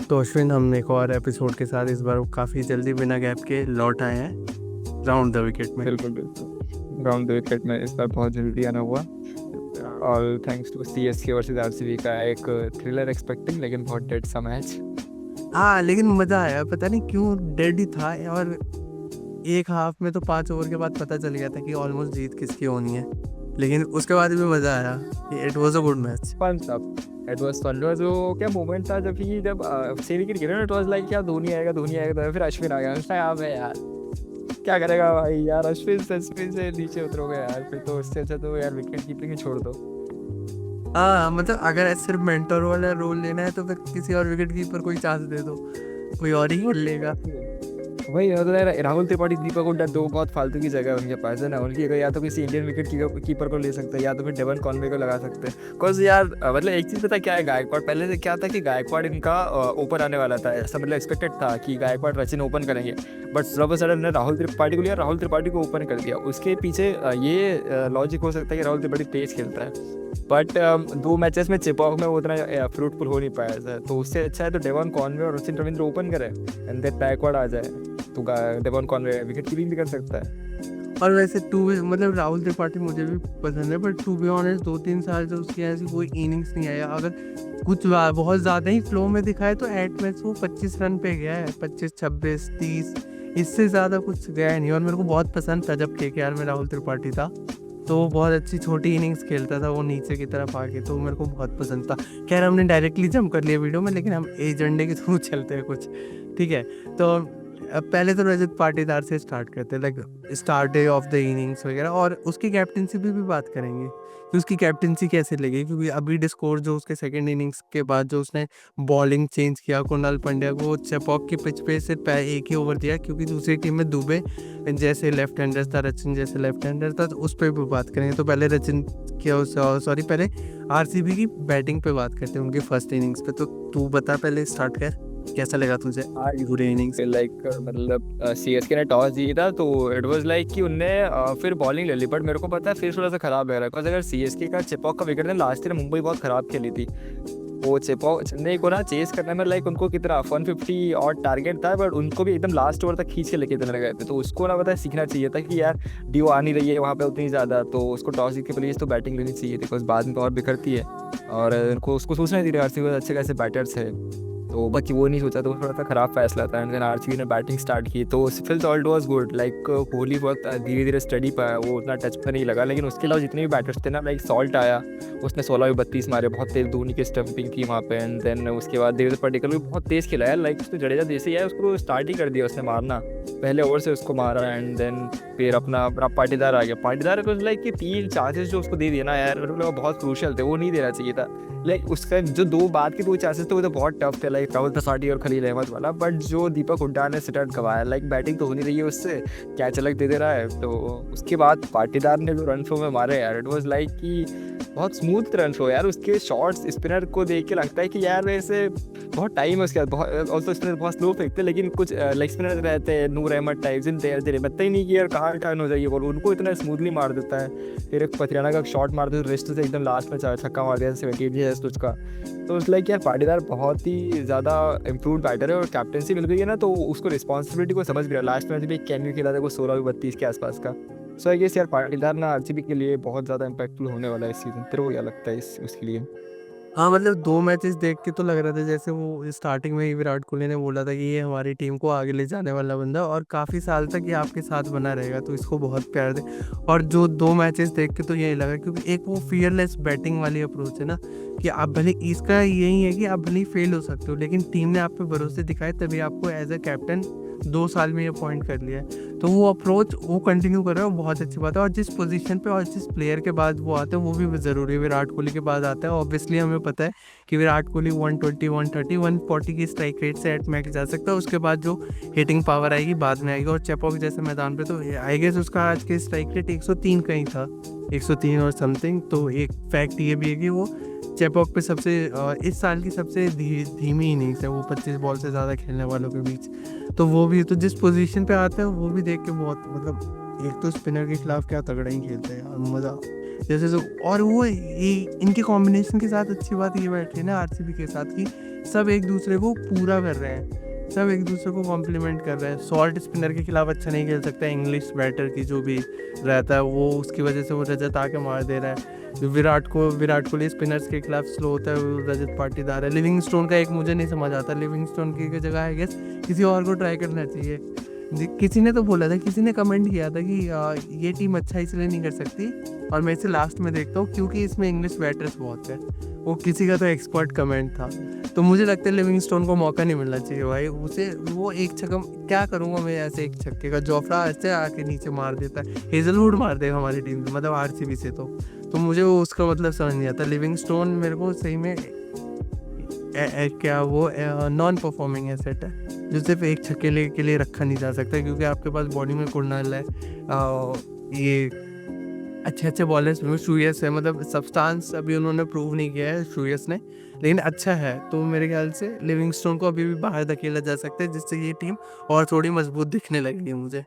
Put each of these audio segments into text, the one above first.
तो अश्विन, हम एक और एपिसोड के साथ इस बार काफ़ी जल्दी बिना गैप के लौट आए हैं राउंड द विकेट में। बिल्कुल बिल्कुल राउंड द विकेट में इस बार बहुत जल्दी आना हुआ। All thanks to CSK versus RCB का एक थ्रिलर एक्सपेक्टिंग लेकिन बहुत डेड सा मैच। हाँ, लेकिन मज़ा आया, पता नहीं क्यों डेड ही था। और एक हाफ में तो 5 ओवर के बाद पता चल गया था कि ऑलमोस्ट जीत किसकी होनी है, लेकिन उसके बाद भी मज़ा आया। It was a good match. Fun सब it was fun. It was वो क्या मोमेंट था जब सेरी क्रिकेट इट वाज लाइक क्या धोनी आएगा तो फिर अश्विन आ गया। उसने यहाँ पे यार क्या करेगा भाई यार, अश्विन से नीचे उतरोगे यार, फिर तो उससे अच्छा तो यार विकेट कीपिंग ही छोड़ दो। हाँ, मतलब अगर सिर्फ मेंटर वाला रोल लेना है तो फिर किसी और विकेट कीपर को ही चांस दे दो, कोई और ही कर लेगा। वही राहुल त्रिपाठी दीपक हुड्डा दो बहुत फालतू की जगह है उनके पास है ना। उनकी जगह या तो किसी इंडियन विकेट कीपर को ले सकते हैं या तो फिर डेवन कॉनवे को लगा सकते हैं। बिकॉज यार मतलब एक चीज़ पता क्या है, गायकवाड़ पहले से क्या था कि गायकवाड़ इनका ओपन आने वाला था, ऐसा मतलब एक्सपेक्टेड था कि गायकवाड़ सचिन ओपन करेंगे। बट सब सडन ने राहुल त्रिपाठी को लिया, राहुल त्रिपाठी को ओपन कर दिया। उसके पीछे ये लॉजिक हो सकता है कि राहुल त्रिपाठी तेज खेलता है, बट 2 मैचेस में चिपॉक में वो उतना फ्रूटफुल हो नहीं पाया था। तो उससे अच्छा है तो डेवन कॉनवे और रचिन रविंद्र ओपन करे एंड देन गायकवाड़ आ जाए तो डेवन कॉनवे विकेट कीपिंग भी कर सकता है। और वैसे मतलब राहुल त्रिपाठी मुझे भी पसंद है, बट टू बी ऑनेस्ट 2-3 साल से उसकी ऐसी कोई इनिंग्स नहीं आया। अगर कुछ बहुत ज़्यादा ही फ्लो में दिखाए तो एट मैच वो 25 रन पे गया है, 25, 26, 30, इससे ज़्यादा कुछ गया नहीं। और मेरे को बहुत पसंद था जब केकेआर में राहुल त्रिपाठी था, तो वो बहुत अच्छी छोटी इनिंग्स खेलता था वो नीचे की तरफ आके, तो मेरे को बहुत पसंद था। खैर, हमने डायरेक्टली जंप कर लिया वीडियो में, लेकिन हम एजेंडे के थ्रू चलते हैं कुछ, ठीक है। तो अब पहले तो रजत पाटीदार से स्टार्ट करते हैं, like start day of the innings वगैरह, और उसकी कैप्टनसी भी बात करेंगे कि उसकी कैप्टनसी कैसे लगी। क्योंकि अभी डिस्कोर जो उसके सेकंड इनिंग्स के बाद जो उसने बॉलिंग चेंज किया, कुणाल पांड्या को चेपॉक की पिच पे सिर्फ एक ही ओवर दिया, क्योंकि दूसरी टीम में दुबे जैसे लेफ्ट हैंडर था, रचिन जैसे लेफ्ट हैंडर था, तो उस पर भी बात करेंगे। तो पहले रचिन पहले आरसीबी की बैटिंग पे बात करते हैं, उनके फर्स्ट इनिंग्स पे। तो तू बता, पहले स्टार्ट कर, कैसा लगा तुझे पूरे इनिंग्स? लाइक मतलब सीएसके ने टॉस जीता तो इट वाज लाइक कि उनने फिर बॉलिंग ले ली। बट मेरे को पता है फिर थोड़ा सा खराब लग रहा है, बिकॉज अगर सीएसके का चिपॉक का विकेट लास्ट ईयर मुंबई बहुत खराब खेली थी। वो चिपॉक चेन्नई को ना चेस करने में लाइक उनको कितना 150 और टारगेट था, बट उनको भी एकदम लास्ट ओवर तक खींच के लेके चले गए थे। तो उसको ना पता सीखना चाहिए था कि यार डीओ आ नहीं रही है वहाँ पे उतनी ज़्यादा, तो उसको टॉस जीत के प्लीज तो बैटिंग लेनी चाहिए थी, बिकॉज बाद में तो और बिखरती है। और उनको उसको सोचना चाहिए आरसीबी अच्छे खासे बैटर्स है, तो बाकी वो नहीं सोचा, तो थोड़ा सा ख़राब फैसला था। एंड देन आरसीबी ने बैटिंग स्टार्ट की तो feel all was good. Like Kohli बहुत धीरे धीरे स्टडी पाया, वो उतना टच पर नहीं लगा। लेकिन उसके अलावा जितने भी बैटर्स थे ना, लाइक सॉल्ट आया, उसने 16 में 32 मारे, बहुत तेज धोनी की स्टंपिंग थी वहाँ पे। एंड देन उसके बाद देवेंद्र पडिक्कल भी बहुत तेज़ खेला है, लाइक उसने जडेजा जैसे ही आया उसको स्टार्ट ही कर दिया उसने मारना, पहले ओवर से उसको मारा। एंड देन फिर अपना पाटीदार आ गया। पाटीदार को लाइक कि 3 चांसेस जो उसको दे दिया ना यार, मेरे को बहुत क्रूशियल थे, वो नहीं देना चाहिए था। लाइक उसका जो 2 चांसेस थे वो तो बहुत टफ थे, लाइक राहुल त्रिपाठी और खलील अहमद वाला। बट जो दीपक हुड्डा ने सिटर गवाया, लाइक बैटिंग तो हो नहीं रही है उससे, क्या चलक दे रहा है। तो उसके बाद पाटीदार ने जो रन फ्लो में मारे यार, इट वाज लाइक कि बहुत स्मूथ रन फ्लो यार। उसके शॉट्स स्पिनर को देख के लगता है कि यार वैसे बहुत टाइम है उसके बाद, बहुत ऑल्सो स्पिनर बहुत स्लो फेंकते, लेकिन कुछ लेग स्पिनर रहते हैं नूर अहमद टाइप जिन लगता ही नहीं कि यार कहाँ टर्न हो जाइए बॉल, उनको इतना स्मूथली मार देता है। फिर एक पथिराना का शॉट मार देता है रिस्ट से एकदम लास्ट में छक्का मार दिया 78 उसका। तो उस लाइक यार पाटीदार बहुत ही ज़्यादा इम्प्रूव बैटर है, और कैप्टनसी मिल गई है ना तो उसको रिस्पॉन्सिबिलिटी को समझ गया। लास्ट मैच भी एक कैमियो खेला था वो 16-32 के आसपास का। सो आई गेस यार पाटीदार ना आरसीबी के लिए बहुत ज़्यादा इम्पैक्टफुल होने वाला है इस सीज़न। तेरे को क्या लगता है उसके लिए? हाँ, मतलब 2 मैचेस देख के तो लग रहा था जैसे वो स्टार्टिंग में ही विराट कोहली ने बोला था कि ये हमारी टीम को आगे ले जाने वाला बंदा, और काफ़ी साल तक ये आपके साथ बना रहेगा, तो इसको बहुत प्यार दे। और जो 2 मैचेस देख के तो यही लगा, क्योंकि एक वो फियरलेस बैटिंग वाली अप्रोच है ना, कि आप भले, इसका यही है कि आप भले ही फेल हो सकते हो, लेकिन टीम ने आप पे भरोसे दिखाए तभी आपको एज अ कैप्टन 2 साल में अपॉइंट कर लिया है। तो वो अप्रोच वो कंटिन्यू कर रहा है, वो बहुत अच्छी बात है। और जिस पोजीशन पे और जिस प्लेयर के बाद वो आते हैं वो भी ज़रूरी है। विराट कोहली के बाद आता है, ऑब्वियसली हमें पता है कि विराट कोहली 120, 130, 140 की स्ट्राइक रेट से एट मैक्स जा सकता है। उसके बाद जो हिटिंग पावर आएगी बाद में आएगी। और चेपॉक जैसे मैदान पे तो आई गेस उसका आज के स्ट्राइक रेट 103 का ही था, 103 और समथिंग। तो एक फैक्ट ये भी है कि वो चेपॉक पे सबसे इस साल की सबसे धीमी इनिंग्स है वो, 25 बॉल से ज़्यादा खेलने वालों के बीच। तो वो भी तो जिस पोजीशन पे आते हैं वो भी देख के बहुत, मतलब एक तो स्पिनर के खिलाफ क्या तगड़ा ही खेलते हैं यार, मज़ा। जैसे जो और वो इनके कॉम्बिनेशन के साथ अच्छी बात ये बैठी है ना आरसीबी के साथ कि सब एक दूसरे को पूरा कर रहे हैं, सब एक दूसरे को कॉम्प्लीमेंट कर रहे हैं। सॉल्ट स्पिनर के खिलाफ अच्छा नहीं खेल सकता, इंग्लिश बैटर की जो भी रहता है वो उसकी वजह से वो रजत आके मार दे रहा है। विराट कोहली स्पिनर्स के खिलाफ स्लो होता है, वो रजत पाटीदार है। लिविंगस्टोन का एक मुझे नहीं समझ आता, लिविंगस्टोन की जगह है गेस किसी और को ट्राई करना चाहिए। किसी ने तो बोला था, किसी ने कमेंट किया था कि ये टीम अच्छा इसलिए नहीं कर सकती, और मैं इसे लास्ट में देखता हूँ क्योंकि इसमें इंग्लिश बैटर्स बहुत है। वो किसी का तो एक्सपर्ट कमेंट था। तो मुझे लगता है लिविंगस्टोन को मौका नहीं मिलना चाहिए भाई, उसे वो एक छक्का क्या करूँगा मैं ऐसे एक छक्के का, जोफ्रा ऐसे आके नीचे मार देता है, हेजलवुड मार देगा हमारी टीम मतलब आरसीबी से। तो मुझे वो उसका मतलब समझ नहीं आता। लिविंगस्टोन मेरे को सही में क्या वो नॉन परफॉर्मिंग एसेट है जो सिर्फ एक छक्के के लिए रखा नहीं जा सकता, क्योंकि आपके पास बॉडी में कुर्नाल है, ये अच्छे बॉलर्स में श्रेयस है, मतलब सब्सटेंस अभी उन्होंने प्रूव नहीं किया है श्रेयस ने, लेकिन अच्छा है। तो मेरे ख्याल से लिविंगस्टोन को अभी भी बाहर धकेला जा सकता है, जिससे ये टीम और थोड़ी मजबूत दिखने लगी है मुझे।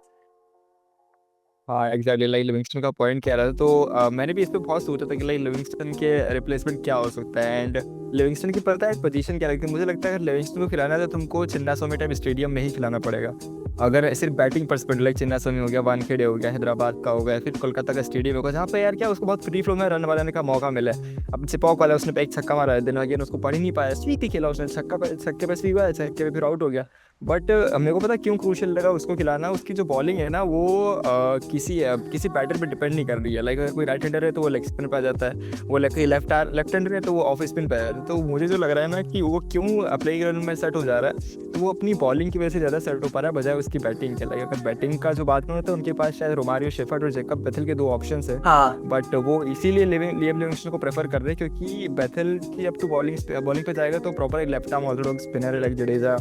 हाँ एग्जैक्टली, लाइक लिविंगस्टन का पॉइंट कह रहा था, तो मैंने भी इस पे बहुत सोचा था कि लाइक लिविंगस्टन के रिप्लेसमेंट क्या हो सकता है। एंड लिविंगस्टन की पता है पोजीशन क्या लगती है, मुझे लगता है अगर लिविंगस्टन को खिलाना है तो तुमको चिन्नास्वामी टाइप स्टेडियम में ही खिलाना पड़ेगा। अगर सिर्फ बैटिंग परस्पेक्टिव लाइक चिन्नास्वामी हो गया, वानखेड़े हो गया, हैदराबाद का हो गया, फिर कोलकाता का स्टेडियम होगा, जहाँ पे यार क्या उसको बहुत फ्री फ्लो में रन बनाने का मौका मिला है। अब चिपॉक वाला उसने एक छक्का मारा है, दिन अगेन उसको पढ़ ही नहीं पाया, स्वीप ही खेला उसने, छक्के पे स्वीप आया, छक्के पे फिर आउट हो गया। बट मेरे को पता क्यों क्रूशियल लगा उसको खिलाना, उसकी जो बॉलिंग है ना वो किसी बैटर पे डिपेंड नहीं कर रही है। लाइक अगर कोई राइट हैंडर है तो वो लेग स्पिन पे आ जाता है, वो लेफ्ट हैंडर है तो वो ऑफ स्पिन पे आ जाता है। तो मुझे जो लग रहा है ना कि वो क्यों प्लेइंग इलेवन में सेट हो जा रहा है, तो वो अपनी बॉलिंग की वजह से ज़्यादा सेट हो पा रहा है बजाय उसकी बैटिंग के। लाइक अगर बैटिंग का जो बात करूँ तो उनके पास शायद रोमारियो शेफर्ड और जैकब बेथेल के 2 ऑप्शन है, बट वो इसीलिए लियम लिविंगस्टन को प्रेफर कर रहे हैं क्योंकि बेथेल की अब तो बॉलिंग पे जाएगा तो प्रॉपर एक लेफ्ट आर्म ऑर्थोडॉक्स स्पिनर है, लाइक जडेजा,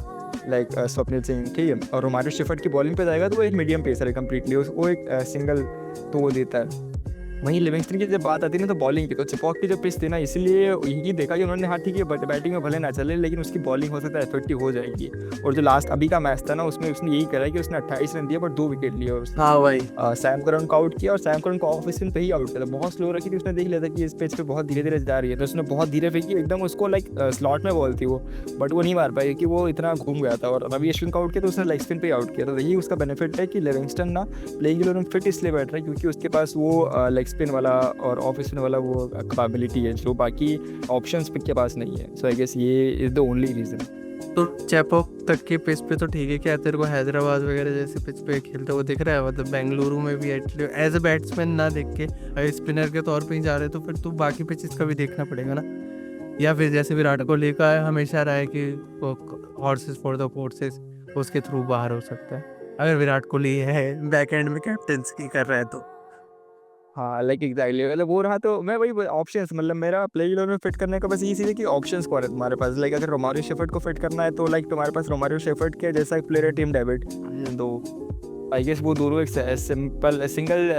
लाइक स्वप्निल सिंह, ठीक है। और रोमारियो शेफर्ड की बॉलिंग पे जाएगा तो वो एक मीडियम पेसर है कम्प्लीटली, वो एक सिंगल तो वो देता है। वहीं लिविंगस्टन की जब बात आती है ना तो बॉलिंग की, तो चिपॉक की जो पिच थी ना, इसलिए यही देखा कि उन्होंने हाँ ठीक है बैटिंग में भले ना चले लेकिन उसकी बॉलिंग हो सकता है इफेक्टिव हो जाएगी। और जो लास्ट अभी का मैच था ना उसमें उसने यही करा कि उसने 28 रन दिए बट 2 विकेट लिए उसने। हाँ भाई, सैम करन को आउट किया और सैम करन को ऑफ स्पिन पे ही आउट किया था। बहुत स्लो रखी थी, उसने देख लिया था कि इस पिच पे बहुत धीरे धीरे जा रही है तो उसने बहुत धीरे फेंकी, एकदम उसको लाइक स्लॉट में बॉल थी वो, बट वो नहीं मार पाई कि वो इतना घूम गया था। और रवि अश्विन को आउट किया तो उसने लेग स्पिन पे आउट किया। तो यही उसका बेनिफिट है कि लिविंगस्टन ना प्लेइंग इलेवन फिट इसलिए बैठ रहा है क्योंकि उसके पास वो लेग स्पिन वाला और ऑफ स्पिन वाला वो कैपेबिलिटी है जो बाकी ऑप्शंस के पास नहीं है। सो आई गेस ये इज द ओनली रीजन। तो चेपॉक तक के पिच पे तो ठीक है, क्या तेरे को हैदराबाद वगैरह जैसे पिच पे खेलते हुए दिख रहा है? मतलब बेंगलुरु में भी एज अ बैट्समैन ना देख के अगर स्पिनर के तौर पे ही जा रहे तो फिर तो बाकी पिचेस का भी देखना पड़ेगा ना। या फिर जैसे विराट कोहली का हमेशा रहा है कि हॉर्सेस फॉर द कोर्सेस, उसके थ्रू बाहर हो सकता है अगर विराट कोहली है बैक एंड में कैप्टंसी कर रहा है तो। हाँ लाइक एग्जैक्टली, मतलब वो रहा तो मैं वही ऑप्शंस, मतलब मेरा प्ले इलेवन में फिट करने का बस यही चीज़ है कि ऑप्शंस कौन है तुम्हारे पास। लाइक अगर रोमारियो शेफर्ड को फिट करना है तो लाइक तुम्हारे पास रोमारियो शेफर्ड के जैसा एक प्लेयर है टिम डेविड, तो आई गेस वो दोनों एक सिंगल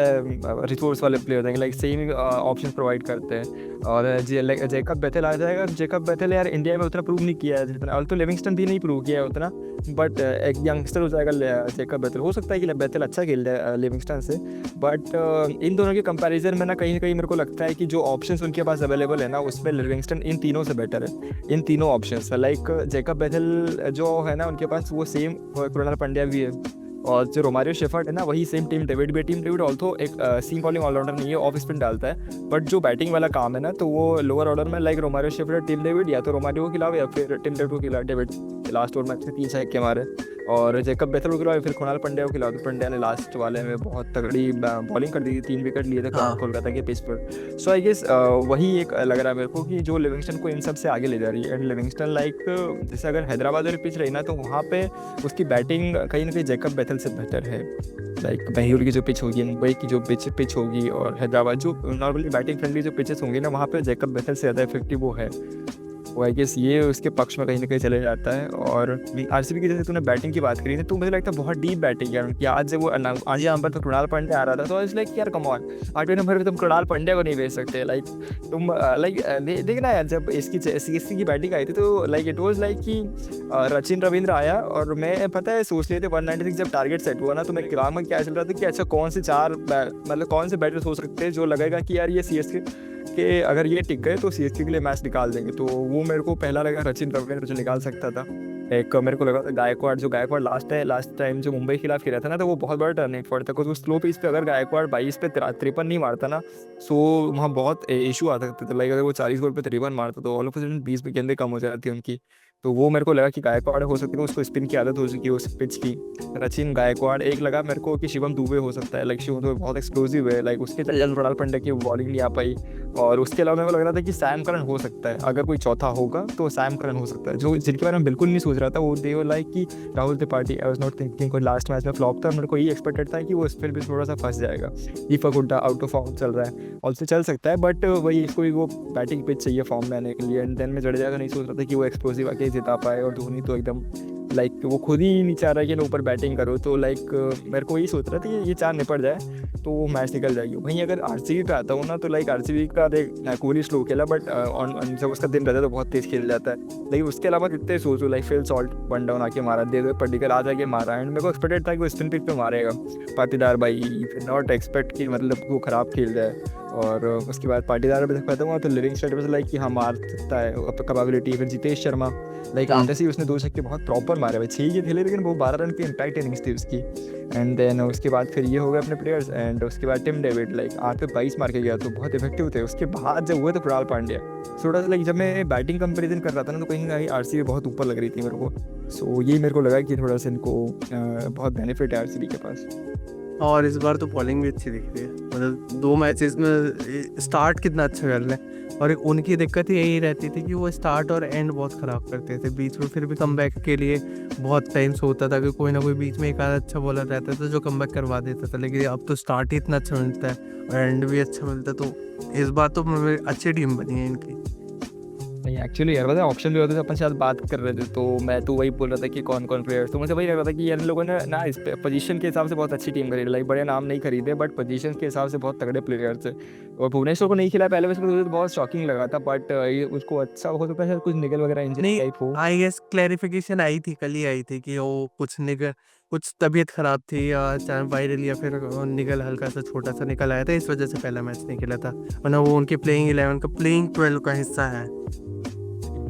रिसोर्स वाले प्लेयर हैं, लाइक सेम ऑप्शन प्रोवाइड करते हैं। और जैकब बेथेल आ जाएगा। जैकब बेथेल यार इंडिया में उतना प्रूव नहीं किया है जितना, और तो लिविंगस्टन भी नहीं प्रूव किया है उतना, बट एक यंगस्टर हो जाएगा जैकब बेथेल। हो सकता है कि बेथेल अच्छा खेल रहा है लिविंगस्टन से, बट इन दोनों के कंपैरिजन में ना कहीं मेरे को लगता है कि जो ऑप्शंस उनके पास अवेलेबल है ना उसमें लिविंगस्टन इन तीनों से बेटर है, इन तीनों ऑप्शंस। लाइक जैकब बेथेल जो है ना उनके पास वो सेम कृणाल पंड्या भी है, और जो रोमारियो शेफर्ड है ना वही सेम टिम डेविड भी है। टिम डेविड ऑल्सो एक सीम बॉलिंग ऑलराउंडर नहीं है, ऑफ स्पिन डालता है, बट जो बैटिंग वाला काम है ना तो वो लोअर ऑर्डर में like Romario Shepherd, Tim David, या तो रोमारियो को खिलाओ या फिर टिम डेविड को खिलाओ। डेविड लास्ट ओवर में 3 छक्के मारे, और जैकब बेथेल को खिलाओ फिर कृणाल पंड्या को खिलाओ। तो पंड्या ने लास्ट वाले में बहुत तगड़ी बॉलिंग कर दी थी, 3 विकेट लिए थे कोलकाता के पिच पर। सो आई गेस वही एक लग रहा है मेरे को कि जो लिविंगस्टन को इन सब से आगे ले जा रही है। एंड लिविंगस्टन लाइक जैसे अगर हैदराबाद वाली पिच रही ना तो वहाँ पे उसकी बैटिंग कहीं ना कहीं जैकब बेथेल से बेहतर है। लाइक बेंगलुरु की जो पिच होगी, मुंबई की जो पिच होगी, और हैदराबाद जो नॉर्मली बैटिंग फ्रेंडली जो पिचेस होंगी ना वहाँ पे जैकब बेथेल से ज़्यादा इफेक्टिव वो है। वो आई गेस ये उसके पक्ष में कहीं ना कहीं चले जाता है। और आरसीबी की जैसे तूने बैटिंग की बात करी थी, तो मुझे लगता है बहुत डीप बैटिंग है उनकी। आज जब वो 8वें नंबर पर कृणाल पांड्या आ रहा था, तो इज लाइक यार कम ऑन, 8वें नंबर पे तुम कृणाल पांड्या को नहीं भेज सकते। लाइक तुम लाइक देखना यार, जब इसकी सीएसके की बैटिंग आई थी तो लाइक इट वाज लाइक कि सचिन रविंद्र आया, और मैं पता है सोच लिए थे 196 जब टारगेट सेट हुआ ना, तो मेरे दिमाग में क्या चल रहा था कि अच्छा कौन से मतलब कौन से बैटर्स हो सकते हैं जो लगेगा कि यार ये सीएसके के अगर ये टिक गए तो सीएसके के लिए मैच निकाल देंगे। तो वो मेरे को पहला लगा सचिन रविंद्र जो निकाल सकता था। एक मेरे को लगा था गायकवाड़ लास्ट टाइम जो मुंबई के खिलाफ खेला था ना, तो वो बहुत बड़ा टर्निंग पॉइंट था, क्योंकि उस स्लो पिच पे अगर गायकवाड़ 22 पे 53 नहीं मारता ना, सो वहाँ बहुत इशू आ सकते थे। लाइक अगर वो 40 बॉल पे 53 मारता तो ऑल ऑफ अ सडन 20 गेंदें कम हो जाती उनकी। तो वो मेरे को लगा कि गायकवाड़ हो सकती है, उसको स्पिन की आदत हो चुकी है उस पिच की। सचिन, गायकवाड़, एक लगा मेरे को कि शिवम दुबे हो सकता है। लाइक शिवम दुबे बहुत एक्सप्लोसिव है, लाइक उसके चल कृणाल पांड्या की बॉलिंग नहीं आ पाई। और उसके अलावा मेरे को लग रहा था कि सैम करन हो सकता है, अगर कोई चौथा होगा तो सैम करन हो सकता है, जो जिनके बारे में बिल्कुल नहीं सोच रहा था। वो दे वर लाइक कि Rahul Tripathi, I was not thinking, कोई लास्ट मैच में फ्लॉप था, मेरे को ये एक्सपेक्टेड था कि वो स्पिन पे थोड़ा सा फंस जाएगा। दीपक हुड्डा आउट ऑफ फॉर्म चल रहा है, ऑल्सो चल सकता है, बट वही इसको वो बैटिंग पिच चाहिए फॉर्म में आने के लिए। एंड देन मैं जडेजा का नहीं सोच रहा था कि वो एक्सप्लोसिव आके जिता पाए, और धोनी तो एकदम लाइक वो खुद ही नहीं चाह रहा है कि ऊपर बैटिंग करो। तो लाइक मेरे को यही सोच रहा था कि ये 4 निपट जाए तो वो मैच निकल जाएगी। वहीं अगर आरसीबी पे आता हूँ ना, तो लाइक आरसीबी का देख कोहली स्लो खेला, बट जब उसका दिन रहता है तो बहुत तेज खेल जाता है। लेकिन उसके अलावा कितने सोचो, लाइक फिल सॉल्ट 1 डाउन आके मारा, दे पर्टिकुलर आ जाके मारा। एंड मेरे को एक्सपेक्टेड था कि वो स्पिन पिच पे मारेगा पाटीदार भाई, नॉट एक्सपेक्ट कि मतलब वो खराब खेल जाए। और उसके बाद पाटीदार भी कहता हूँ तो लिविंग स्टेट लाइक कि हाँ मार सकता है, कैपेबिलिटी। फिर जितेश शर्मा लाइक आते से ही उसने 2 छक्के बहुत प्रॉपर मारे भाई, 6 ही खेले, लेकिन वो 12 रन की इम्पैक्ट इनिंग्स थी उसकी। एंड देन उसके बाद फिर ये हो गए अपने प्लेयर्स। एंड उसके बाद टिम डेविड लाइक 8 पे 22 मार के गया, तो बहुत इफेक्टिव थे। उसके बाद जब हुए तो कृणाल पांड्या थोड़ा सा लाइक, जब मैं बैटिंग कंपेरिजन कर रहा था ना, तो कहीं ना कहीं आरसीबी बहुत ऊपर लग रही थी मेरे को। सो ये मेरे को लगा कि थोड़ा सा इनको बहुत बेनिफिट है आरसीबी के पास। और इस बार तो बॉलिंग भी अच्छी दिख रही है, मतलब 2 मैचेस में स्टार्ट कितना अच्छा कर रहे हैं। और एक उनकी दिक्कत ही यही रहती थी कि वो स्टार्ट और एंड बहुत ख़राब करते थे बीच में, फिर भी कमबैक के लिए बहुत टाइम से होता था कि कोई ना कोई बीच में एक आधा अच्छा बॉलर रहता था जो कमबैक करवा देता था। लेकिन अब तो स्टार्ट ही इतना अच्छा मिलता है और एंड भी अच्छा मिलता है, तो इस बार तो अच्छी टीम बनी है इनकी। नहीं एक्चुअली यार पता है, ऑप्शन भी होते थे, अपन शायद बात कर रहे थे, तो मैं तो वही बोल रहा था कि कौन कौन प्लेयर्स, तो मुझे वही लग रहा था कि यार लोगों ने ना इस पोजीशन के हिसाब से बहुत अच्छी टीम खरीदी। लाइक बड़े नाम नहीं खरीदे, बट पोजीशन के हिसाब से बहुत तगड़े प्लेयर्स थे। और भुवनेश्वर को नहीं खिलाया पहले, वैसे मुझे तो बहुत शॉकिंग लगा था, बट उसको अच्छा हो सकता है शायद कुछ निकल वगैरह इंजरी नहीं, टाइप हो। आई गेस क्लैरिफिकेशन आई थी, कल ही आई थी कि वो कुछ तबीयत खराब थी, या चाहे वायरल या फिर निकल हल्का सा छोटा सा निकल आया था, इस वजह से पहला मैच नहीं खेला था, वरना वो उनके प्लेइंग 11 का प्लेइंग 12 का हिस्सा है।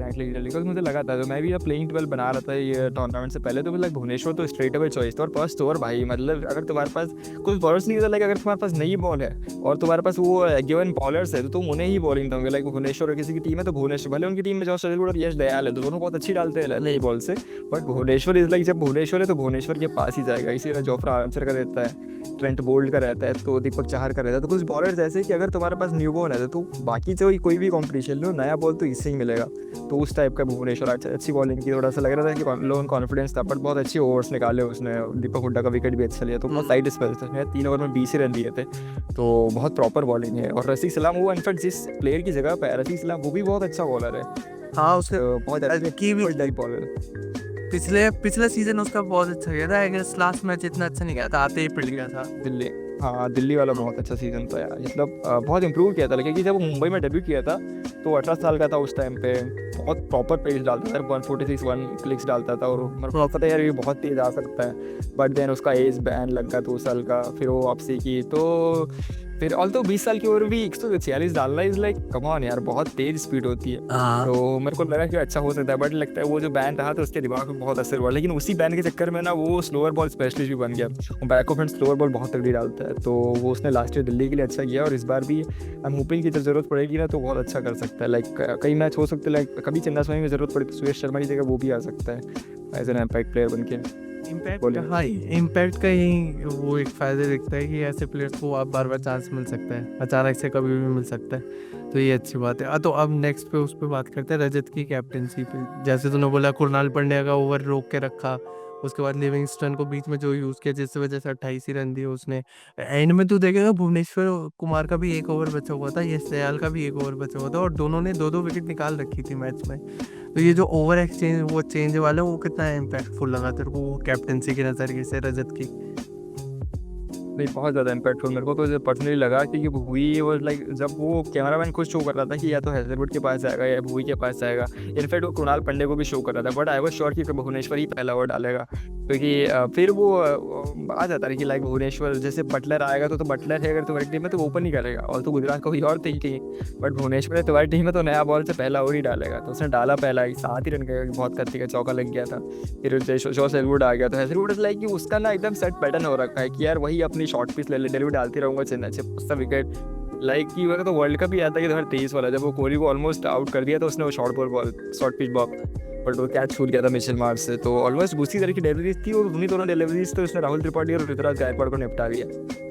एग्जैक्टली, बिकॉज मुझे लगा था, तो मैं भी जब प्लेइंग 12 बना रहा था ये टूर्नामेंट से पहले, तो मतलब भुवनेश्वर तो स्ट्रेट अवे चॉइस था। और फर्स्ट ओवर भाई, मतलब अगर तुम्हारे पास कुछ बॉलर्स नहीं था, लाइक अगर तुम्हारे पास नई बॉल है और तुम्हारे पास वो गिवन बॉलर्स है, तो तुम उन्हें ही बॉलिंग दोगे। लाइक भुवनेश्वर किसी की टीम है तो भुवनेश्वर, भले उनकी टीम में जॉस बटलर और यश दयाल है, तो दोनों बहुत अच्छी डालते हैं नई बॉल से, बट भुवनेश्वर इज लाइक, जब भुवनेश्वर है तो भुवनेश्वर के पास ही जाएगा। इसी तरह जोफ्रा आर्चर का रहता है, ट्रेंट बोल्ट का रहता है, तो दीपक चाहर का रहता है। तो कुछ बॉलर्स ऐसे कि अगर तुम्हारे पास न्यू बॉल है तो बाकी से कोई भी कॉम्पिटिशन लो, नया बॉल तो इससे ही मिलेगा। तो उस टाइप का भुवनेश्वर अच्छी बॉलिंग की, थोड़ा सा लग रहा था कि लो कॉन्फिडेंस था, बट बहुत अच्छे ओवर्स निकाले उसने। दीपक हुड्डा का विकेट भी अच्छा लिया, तो बहुत टाइट स्पेल्स थे, 3 ओवर में 20 ही रन दिए थे, तो बहुत प्रॉपर बॉलिंग है। और रफीक सलाम, वो इनफैक्ट जिस प्लेयर की जगह पे रफीक सलाम, वो भी बहुत अच्छा बॉलर है। हाँ, उसे बहुत की भी बॉलर। पिछले सीजन उसका बहुत अच्छा गया था, आई गेस लास्ट मैच इतना अच्छा नहीं गया था, आते ही पिट गया था दिल्ली। हाँ, दिल्ली वाला बहुत अच्छा सीजन था यार, मतलब बहुत इंप्रूव किया था। क्योंकि जब वो मुंबई में डेब्यू किया था तो 18 साल का था उस टाइम पे, बहुत प्रॉपर पेस डालता था, 146 1 क्लिक्स डालता था, और मेरे को पता है यार ये बहुत तेज आ सकता है। बट देन उसका एज बैन लग गया 2 साल का, फिर वो वापसी की, तो फिर ऑल तो 20 साल की उम्र भी 146 डालना इज लाइक कम ऑन यार, बहुत तेज स्पीड होती है। तो मेरे को लगा कि अच्छा हो सकता है, बट लगता है वो जो बैन रहा तो उसके दिमाग में बहुत असर हुआ। लेकिन उसी बैन के चक्कर में ना वो स्लोअर बॉल स्पेशलिस्ट भी बन गया, वो back of hand slower ball बहुत तगड़ी डालता है, तो वो उसने लास्ट ईयर दिल्ली के लिए अच्छा किया। और इस बार भी आई एम होपिंग की जब जरूरत पड़ेगी ना तो बहुत अच्छा कर सकता है। लाइक कई मैच हो सकते हैं, लाइक कभी चंदा स्वामी में जरूरत पड़ी तो सुरेश शर्मा की जगह वो भी आ सकता है एज एन इम्पैक्ट प्लेयर बन के। इम्पैक्ट। हाँ, इम्पैक्ट का यही वो एक फ़ायदा दिखता है कि ऐसे प्लेयर्स को आप बार बार चांस मिल सकता है, अचानक से कभी भी मिल सकता है, तो ये अच्छी बात है। तो अब नेक्स्ट पे उस पर बात करते हैं, रजत की कैप्टनसी पे। जैसे तूने बोला, कुणाल पांड्या का ओवर रोक के रखा, उसके बाद लिविंगस्टन को बीच में जो यूज़ किया जिस वजह से 28 ही रन दिए उसने। एंड में तू देखेगा भुवनेश्वर कुमार का भी 1 ओवर बचा हुआ था, यश दयाल का भी 1 ओवर बचा हुआ था और दोनों ने 2-2 विकेट निकाल रखी थी मैच में। तो ये जो ओवर एक्सचेंज वो चेंज वाला वो कितना इम्पैक्टफुल लगा तेरे को वो कैप्टेंसी के नज़रिए से रजत की? नहीं, बहुत ज़्यादा इम्पैक्टफुल मेरे को तो पर्सनली लगा, क्योंकि भुवी वाज लाइक, जब वो कैमरामैन खुद शो कर रहा था कि या तो हैजलवुड के पास जाएगा या भुवी के पास जाएगा, इनफैक्ट वो कृणाल पांड्या को भी शो कर रहा था, बट आई वाज श्योर कि भुवनेश्वर ही पहला ओवर डालेगा, क्योंकि फिर वो आ जाता है कि लाइक भुवनेश्वर जैसे बटलर आएगा तो बटलर है अगर तुम्हारी टीम में तो ओपन ही करेगा, और तो गुजरात कोई और थी टीम, बट भुवनेश्वर है तुम्हारी टीम में तो नया बॉल से पहला ओवर ही डालेगा, तो उसने डाला पहला ही 7 ही रन का बहुत करती का चौका लग गया था। फिर जॉस हेजलवुड आ गया, तो हेजलवुड इज लाइक कि उसका ना एकदम सेट पैटर्न हो रखा है कि यार वही अपनी शॉर्ट पिच ले डेली डालती रहूँगा, चेन्नई से उसका विकेट लाइक कि वगैरह। तो वर्ल्ड कप ही आता है कि 2023 वाला, जब वो कोहली को ऑलमोस्ट आउट कर दिया तो उसने वो शॉर्ट पिच बॉल बट वो कैच छूट गया था मिचेल मार्श से, तो ऑलमोस्ट उसी तरह की डिलीवरीज थी, और उन्हीं दोनों डिलीवरीज तो उसने राहुल त्रिपाठी और ऋतुराज गायकवाड़ को निपटा दिया।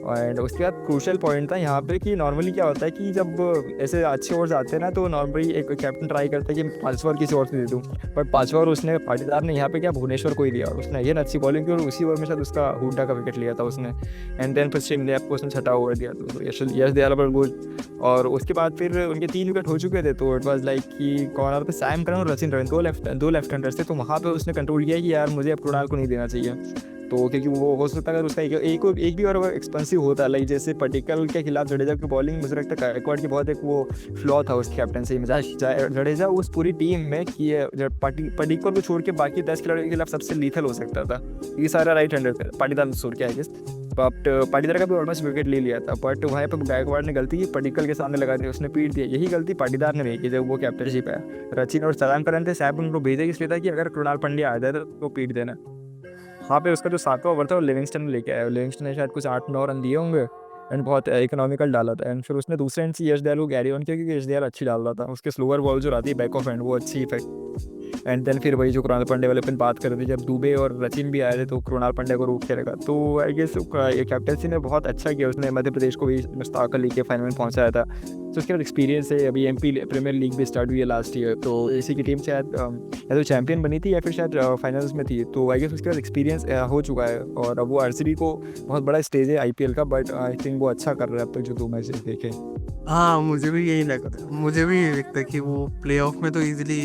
एंड उसके बाद क्रूशियल पॉइंट था यहाँ पे कि नॉर्मली क्या होता है कि जब ऐसे अच्छे ओवर्स आते हैं ना, तो नॉर्मली एक कैप्टन ट्राई करता है कि 5 ओवर किसी और से दे दूँ, बट 5 ओवर उसने पाटीदार ने यहाँ पे क्या भुवनेश्वर को ही दिया, और उसने ये अच्छी बॉलिंग की और उसी ओवर में शायद उसका हुड्डा का विकेट लिया था उसने, एंड देन फिर शिमले को उसने 6ठा ओवर दिया, तो यश दयाल पर गुड। और उसके बाद फिर उनके 3 विकेट हो चुके थे, तो इट वाज लाइक कि कॉर्नर पे सैम करन और रचिन रविंद्र दो लेफ्ट हैंडर्स थे, तो वहाँ पे उसने कंट्रोल किया कि यार मुझे अब कृणाल को नहीं देना चाहिए, तो क्योंकि वो हो सकता है अगर उसका एक भी और एक्सपेंसिव होता, लाइक जैसे पटिकल के खिलाफ जडेजा की बॉलिंग मुझे लगता है गायकवाड़ की बहुत एक वो फ्लॉ था उसकी कैप्टनसी में, जडेजा उस पूरी टीम में कि पटिकल को छोड़ के बाकी 10 खिलाड़ियों के खिलाफ सबसे लीथल हो सकता था, ये सारा राइट हैंडर थे, पाटीदार छोड़ के आई गेस, बट पाटीदार का भी ऑलमोस्ट विकेट ले लिया था, बट वहाँ पर गायकवाड़ ने गलती की, पटिकल के सामने लगा दी, उसने पीट दिया, यही गलती पाटीदार ने नहीं की जब वो कैप्टनशिप है। रचिन और सलाम करन थे, साहब उनको भेजे इसलिए था कि अगर कृणाल पांड्या आ जाए तो वो पीट देना। हाँ पे उसका जो 7वां ओवर था वो लिविंगस्टन ने लेके आया, लिविंगस्टन ने शायद कुछ 8-9 रन दिए होंगे, एंड बहुत इकोनॉमिकल डाला था, एंड फिर उसने दूसरे एंड से यश दयाल को कैरी ऑन किया, क्योंकि यश दयाल अच्छी डाल रहा था, उसके स्लोअर बॉल जो रहती है बैक ऑफ एंड वो अच्छी इफेक्ट, एंड देन फिर वही जो कृणाल पांड्या वाले अपन बात कर रहे थे, जब दुबे और रचिन भी आए थे तो कृणाल पांड्या को रोक के रखा, तो आई गेस ये कैप्टनसी ने बहुत अच्छा किया, उसने मध्य प्रदेश को भी मुश्ताक अली के फाइनल में पहुंचाया था, तो उसके बाद एक्सपीरियंस है, अभी एमपी प्रीमियर लीग भी स्टार्ट हुई है लास्ट ईयर, तो इसी की टीम शायद या तो चैंपियन बनी थी या फिर शायद फाइनल्स में थी, तो आई गेस उसके बाद एक्सपीरियंस हो चुका है, और अब वो आरसीबी को बहुत बड़ा स्टेज है आईपीएल का, बट आई थिंक वो अच्छा कर रहा है अब तक जो 2 मैचेस देखे। हाँ, मुझे भी यही लगा था, मुझे भी यही लगता है कि वो प्लेऑफ में तो इजीली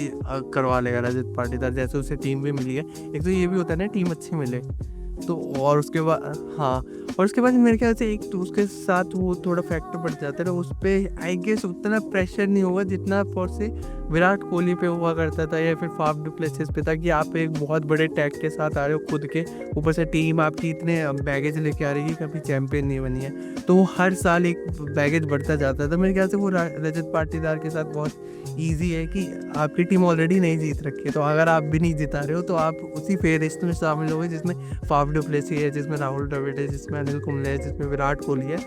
करवा लेगा रजत पाटीदार, जैसे उसे टीम भी मिली है। एक तो ये भी होता है ना टीम अच्छी मिले तो, और उसके बाद हाँ, और उसके बाद मेरे ख्याल से एक तो उसके साथ वो थोड़ा फैक्टर बढ़ जाता है, उस पर आई गेस उतना प्रेशर नहीं होगा जितना फॉर से विराट कोहली पे हुआ करता था या फिर फाफ डू प्लेसेस पे था, कि आप एक बहुत बड़े टैग के साथ आ रहे हो खुद के, ऊपर से टीम आपकी इतने बैगेज लेके आ रही है, कभी चैंपियन नहीं बनी है, तो वो हर साल एक बैगेज बढ़ता जाता है। तो मेरे ख्याल से वो रजत पाटीदार के साथ बहुत ईजी है कि आपकी टीम ऑलरेडी नहीं जीत रखी है, तो अगर आप भी नहीं जिता रहे हो तो आप उसी फेरिस्त में शामिल हो गए जिसमें फाफ डू प्लेसी है, जिसमें राहुल द्रविड़ है, जिसमें अनिल कुंबले है, जिसमें विराट कोहली है,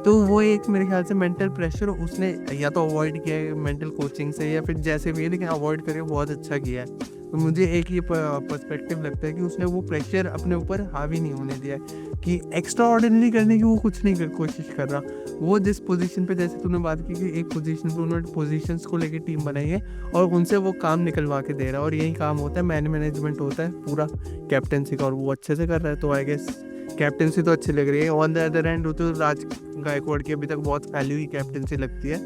तो वो एक मेरे ख्याल से मेंटल प्रेशर उसने या तो अवॉइड किया है मेंटल कोचिंग से या फिर जैसे भी है, लेकिन अवॉइड करके बहुत अच्छा किया है। तो मुझे एक ये पर्सपेक्टिव लगता है कि उसने वो प्रेशर अपने ऊपर हावी नहीं होने दिया है, कि एक्स्ट्रा ऑर्डिनरी करने की वो कुछ नहीं कोशिश कर रहा। वो जिस पोजीशन पे, जैसे तूने बात की कि एक पोजीशन पे उन्होंने पोजीशंस को लेके टीम बनाई है और उनसे वो काम निकलवा के दे रहा है, और यही काम होता है, मैनेजमेंट होता है पूरा कैप्टेंसी का, और वो अच्छे से कर रहा है। तो आई गेस कैप्टेंसी तो अच्छी लग रही है। On the other hand Ruturaj Gaikwad की अभी तक बहुत फैली हुई कैप्टेंसी लगती है,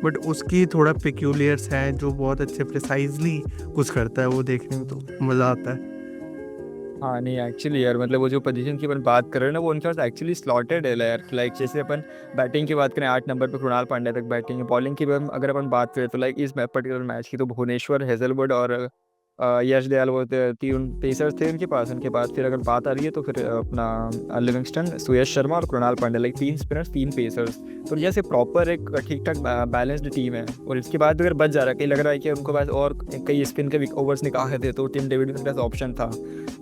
बट उसकी थोड़ा पेक्यूलियर्स हैं जो बहुत अच्छे प्रिसाइजली कुछ करता है, वो देखने में तो मज़ा आता है। हाँ नहीं, एक्चुअली यार मतलब वो जो पोजीशन की अपन बात कर रहे हैं ना, वो उनके पास एक्चुअली स्लॉटेड है यार, लाइक जैसे अपन बैटिंग की बात करें 8 नंबर पे कृणाल पांड्या तक बैटिंग है, बॉलिंग की भी अगर अपन बात करें तो लाइक इस पर्टिकुलर मैच की तो भुवनेश्वर, हेजलवुड और यश दयाल वो 3 पेसर्स थे उनके पास। उनके बाद फिर अगर बात आ रही है तो फिर अपना लिविंगस्टन, सुयश शर्मा और Krunal Pandya, like 3 spinners 3 pacers, तो जैसे प्रॉपर एक ठीक ठाक बैलेंस्ड टीम है। और इसके बाद अगर बच जा रहा है, कहीं लग रहा है कि उनको पास और कई स्पिन के ओवर्स निकाले थे, तो टिम डेविड के पास ऑप्शन था,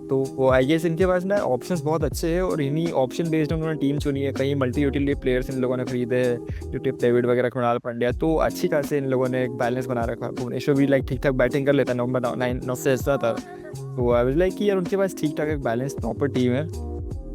तो वो आई गेस इनके पास ना ऑप्शंस बहुत अच्छे हैं, और इन्हीं ऑप्शन बेस्ड उन्होंने टीम चुनी है। कई मल्टी यूटिलिटी प्लेयर्स इन लोगों ने खरीदे हैं, जो टिम डेविड वगैरह, कृणाल पांड्या, तो अच्छी खासी इन लोगों ने एक बैलेंस बना रखा। भुवनेश्वर भी लाइक ठीक ठाक बैटिंग कर लेता है, नंबर 9 से ऐसा था, तो आई वाज लाइक कि यार उनके पास ठीक ठाक एक बैलेंस प्रॉपर टीम है।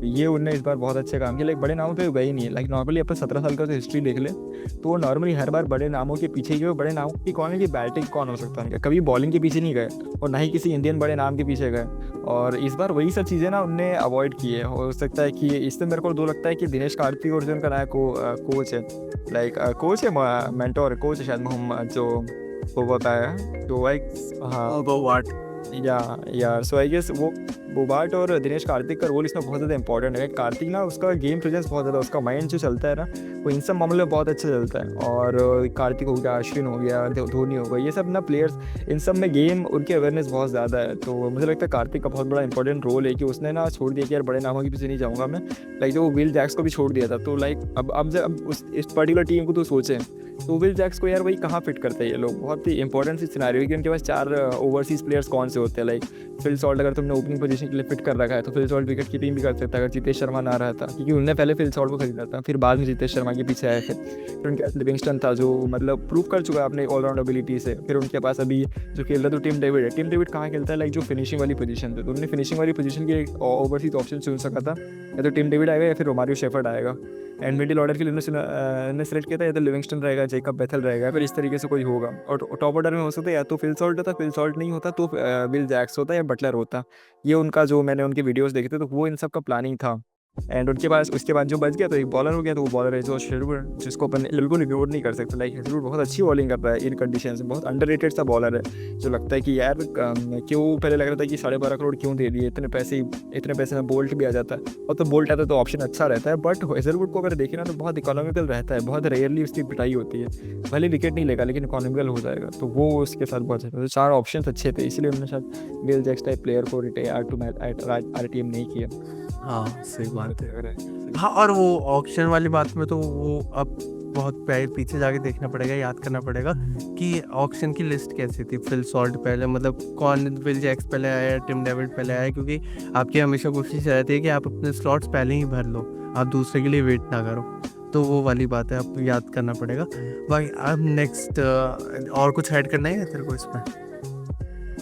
ये उनने इस बार बहुत अच्छे काम किया। लाइक बड़े नामों पे गए ही नहीं है। लाइक नॉर्मली अपन 17 साल का तो हिस्ट्री देख ले तो वो नॉर्मली हर बार बड़े नामों के पीछे ही गए। बड़े नामों की कौन है कि बैटिंग कौन हो सकता है उनका, कभी बॉलिंग के पीछे नहीं गए और ना ही किसी इंडियन बड़े नाम के पीछे गए। और इस बार वही सब चीज़ें ना उनने अवॉइड की है। हो सकता है कि इससे मेरे को दो लगता है कि दिनेश कार्तिक और जो उनका नया कोच है, लाइक कोच है, मेंटोर कोच है शायद, मोहम्मद जो वो बताया तो लाइक, हाँ वाट या सो आई गेस वो बोबार्ट और दिनेश कार्तिक का रोल इसमें बहुत ज़्यादा इंपॉर्टेंट है। कार्तिक ना उसका गेम प्रेजेंस बहुत ज़्यादा, उसका माइंड जो चलता है ना वो इन सब मामले में बहुत अच्छा चलता है। और कार्तिक हो गया, अश्विन हो गया, धोनी हो गया, ये सब ना प्लेयर्स इन सब में गेम उनकी अवेयरनेस बहुत ज़्यादा है। तो मुझे लगता है कार्तिक का बहुत बड़ा इंपॉर्टेंट रोल है कि उसने ना छोड़ दिया कि यार बड़े नामों के पीछे नहीं जाऊँगा मैं। लाइक जो विल जैक्स को भी छोड़ दिया था। तो लाइक अब जब इस पर्टिकुलर टीम को तो सोचें तो विल जैक्स को यार वही कहाँ फिट करते हैं ये लोग। बहुत ही इंपॉर्टेंट सी सिनेरियो है कि उनके पास 4 ओवरसीज़ प्लेयर्स कौन से होते हैं। लाइक फिल सॉल्ट अगर तुमने ओपनिंग पोजीशन के लिए फिट कर रखा है तो फिल सॉल्ट विकेट कीपिंग भी कर सकता है अगर जितेश शर्मा ना रहा था, क्योंकि उन्होंने पहले फिल सॉल्ट को खरीदा था, फिर बाद में जितेश शर्मा के पीछे आए थे। फिर उनके पास लिविंगस्टन था जो मतलब प्रूव कर चुका है अपने ऑलराउंड एबिलिटी से। फिर उनके पास अभी जो खेल रहा है तो टिम डेविड है। टिम डेविड कहाँ खेलता है, लाइक जो फिनिशिंग वाली पोजीशन पे, तो उन्होंने फिनिशिंग वाली पोजीशन के ओवरसीज ऑप्शन चुन सका था, या तो टिम डेविड आएगा या फिर रोमारियो शेफर्ड आएगा। एंड मिडिल ऑर्डर के लिए उन्होंने सेलेक्ट किया था या तो लिविंगस्टन रहेगा, जेकब बेथल रहेगा, फिर इस तरीके से कोई होगा। और टॉप ऑर्डर में हो सकता है या तो फिल सॉल्ट होता, फिल सॉल्ट नहीं होता तो विल जैक्स होता या बटलर होता। ये उनका जो मैंने उनके वीडियोस देखे थे तो वो इन सब का प्लानिंग था। एंड उनके पास उसके बाद जो बच गया तो एक बॉलर हो गया, तो वो बॉलर है जोश हेजलवुड, जिसको अपन बिल्कुल इग्नोर नहीं कर सकते। लाइक हेजलवुड बहुत अच्छी बॉलिंग कर रहा है इन कंडीशन में, बहुत अंडररेटेड सा बॉलर है जो लगता है कि यार क्यों पहले लग रहा था कि 12.5 करोड़ क्यों दे दिए, इतने पैसे में बोल्ट भी आ जाता है। और तो बोल्ट आता है तो ऑप्शन अच्छा रहता है, बट हेजलवुड को अगर देखें ना तो बहुत इकोनॉमिकल रहता है, बहुत रेयरली उसकी पिटाई होती है, भले विकेट नहीं लेगा लेकिन इकोनॉमिकल हो जाएगा। तो वो उसके साथ बहुत अच्छा, 4 ऑप्शन अच्छे थे, इसलिए उन्होंने शायद विल जैक्स टाइप प्लेयर को रिटायर टू RTM नहीं किया। हाँ सही बात है। हाँ और वो ऑक्शन वाली बात में तो वो अब बहुत पीछे जाके देखना पड़ेगा, याद करना पड़ेगा कि ऑक्शन की लिस्ट कैसी थी। फिल सॉल्ट पहले, मतलब कौन, विल जैक्स पहले आया, टिम डेविड पहले आया, क्योंकि आपकी हमेशा कोशिश रहती है कि आप अपने स्लॉट्स पहले ही भर लो, आप दूसरे के लिए वेट ना करो। तो वो वाली बात है, आपको याद करना पड़ेगा। बाकी अब नेक्स्ट और कुछ ऐड करना है तेरे को इसमें?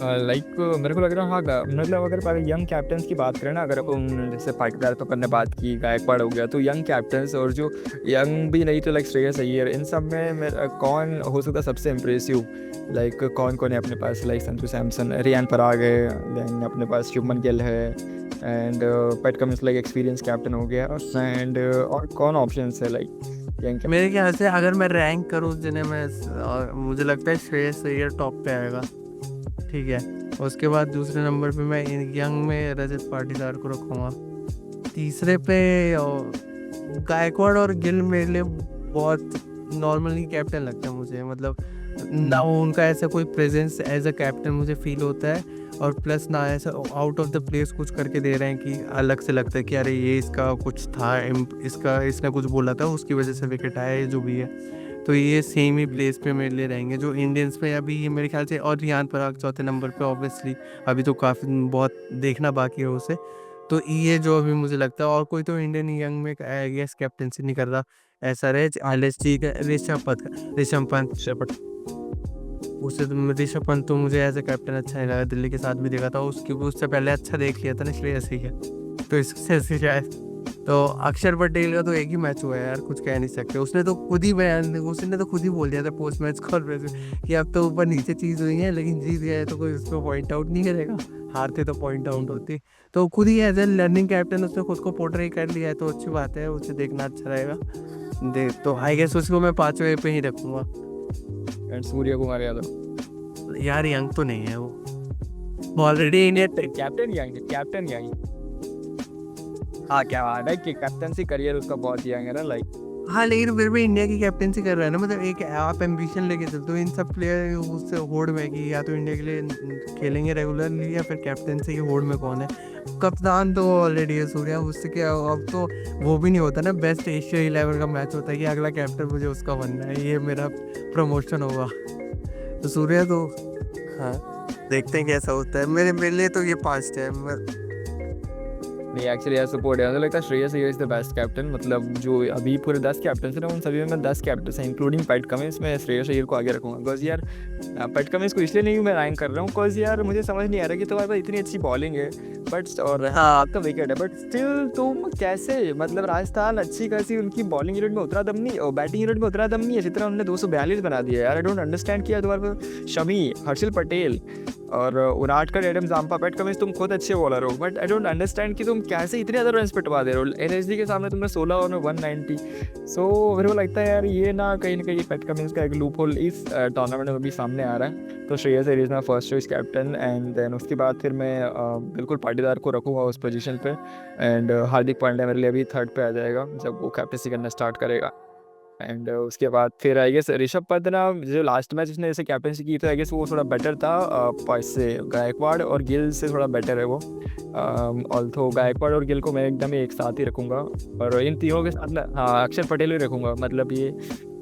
लाइक मेरे को लग रहा है हाँ, मतलब अगर यंग कैप्टन्स की बात करें ना, अगर अपन जैसे पाकिस्तान तो करने बात की, गायकवाड़ हो गया, तो यंग कैप्टन्स और जो यंग भी नहीं तो लाइक श्रेयस अय्यर, इन सब में कौन हो सकता है सबसे इम्प्रेसिव? लाइक कौन है अपने पास? लाइक संजू सैमसन, रियान पराग है, देन अपने पास शुभमन गिल है, and PAT Cummins like experience captain हो गया, एंड और कौन ऑप्शन है लाइक यंग? मेरे ख्याल से अगर मैं रैंक करूँ जिन्हें मैं, मुझे लगता है श्रेयस अय्यर टॉप पे आएगा, ठीक है। उसके बाद दूसरे नंबर पे मैं यंग में रजत पाटीदार को रखूँगा। तीसरे पे गायकवाड़ और गिल मेरे लिए बहुत नॉर्मली कैप्टन लगता है मुझे, मतलब ना उनका ऐसा कोई प्रेजेंस एज अ कैप्टन मुझे फील होता है, और प्लस ना ऐसा आउट ऑफ द प्लेस कुछ करके दे रहे हैं कि अलग से लगता है कि अरे ये इसका कुछ था, इसने कुछ बोला था उसकी वजह से विकेट आया, ये जो भी है। तो ये सेम ही प्लेस पे मेरे लिए रहेंगे जो इंडियंस में अभी ये मेरे ख्याल से। और रियान पराग चौथे नंबर पे ऑब्वियसली, अभी तो काफ़ी बहुत देखना बाकी है उसे। तो ये जो अभी मुझे लगता है, और कोई तो इंडियन यंग में आई गेस कैप्टनसी नहीं कर रहा ऐसा रहे, LSG का ऋषभ पंत उससे तो ऋषभ पंत तो मुझे एज ए कैप्टन अच्छा नहीं लगा, दिल्ली के साथ भी देखा था उसकी, उससे पहले अच्छा देख लिया था ना श्रेयस अय्यर, तो इससे शायद। तो अक्षर पटेल का तो एक ही मैच हुआ है यार, कुछ कह नहीं सकते। उसने तो खुद ही बोल दिया था पोस्ट मैच कॉल पे कि अब तो ऊपर नीचे चीज़ हुई है लेकिन जीत गए तो कोई उसको पॉइंट आउट नहीं करेगा, हारते तो पॉइंट आउट होती। तो खुद ही एज ए लर्निंग कैप्टन उसने खुद को पोर्ट्रे कर लिया है, तो अच्छी बात है, उसे देखना अच्छा रहेगा। तो आई गेस उसको मैं 5वें पे ही रखूँगा। एंड सूर्य कुमार यादव यार यंग तो नहीं है वो ऑलरेडी इंडियन कैप्टन यंग हाँ क्या बात है कि कैप्टनसी करियर उसका बहुत यंग है ना लाइक। हाँ लेकिन फिर भी इंडिया की कैप्टनसी कर रहा है ना, मतलब एक आप एम्बिशन लेके चलते हो। इन सब प्लेयर उससे होड़ में कि या तो इंडिया के लिए खेलेंगे रेगुलरली या फिर कैप्टनसी की होड़ में कौन है। कप्तान तो ऑलरेडी है सूर्या, उससे क्या अब तो वो भी नहीं होता ना, बेस्ट एशिया 11 का मैच होता है कि अगला कैप्टन मुझे उसका बनना है, ये मेरा प्रमोशन होगा। तो सूर्या तो हाँ देखते हैं कैसा होता है। मेरे लिए तो ये 5 है। नहीं एक्चुअली यार सपोर्ट है, मुझे लगता है Shreyas Iyer is the best captain. मतलब जो अभी पूरे 10 कैप्टन है ना, उन सभी में 10 कैप्टन हैं इंक्लूडिंग पैट कमिंस। मैं श्रेयस अय्यर को आगे रखूंगा बिकॉज यार पैट कमिंस को इसलिए नहीं मैं रैंक कर रहा हूँ बिकॉज यार मुझे समझ नहीं आ रहा कि तुम्हारे पास इतनी अच्छी बॉलिंग है बट और हाँ आपका विकेट है बट स्टिल तुम कैसे, मतलब राजस्थान अच्छी खासी उनकी बॉलिंग यूनिट में उतना दम नहीं और बैटिंग यूनिट में उतना दम नहीं है जितना उन्होंने 242 बना दिया यार। आई डोंट अंडरस्टैंड किया तुम्हारे पास शमी, हर्षल पटेल और उनाटकर, एडम जाम्पा, पैट कमिंस, तुम खुद अच्छे बॉलर हो बट आई डोंट अंडरस्टैंड कि तुम कैसे इतने ज़्यादा रन पिटवा दे रहे हो। एनएसडी के सामने तुमने 16 ओवर में 190। सो मेरे को लगता है यार ये ना कहीं पैट कमिंस का एक लूप होल इस टूर्नामेंट में भी सामने आ रहा है। तो Shreyas Iyer is my first choice captain and then उसके बाद फिर मैं बिल्कुल पाटीदार को रखूँगा उस पोजीशन पे एंड हार्दिक पांड्या मेरे लिए अभी थर्ड पे आ जाएगा जब वो कैप्टनसी करना स्टार्ट करेगा। एंड उसके बाद फिर आई गेस ऋषभ पंत ना जो लास्ट मैच उसने जैसे कैप्टनसी की तो आई गेस वो थोड़ा बेटर था इससे गायकवाड़ और गिल से थोड़ा बेटर है वो। ऑल्थो गायकवाड़ और गिल को मैं एकदम एक साथ ही रखूँगा और इन तीनों के साथ ना हाँ अक्षर पटेल भी रखूँगा। मतलब ये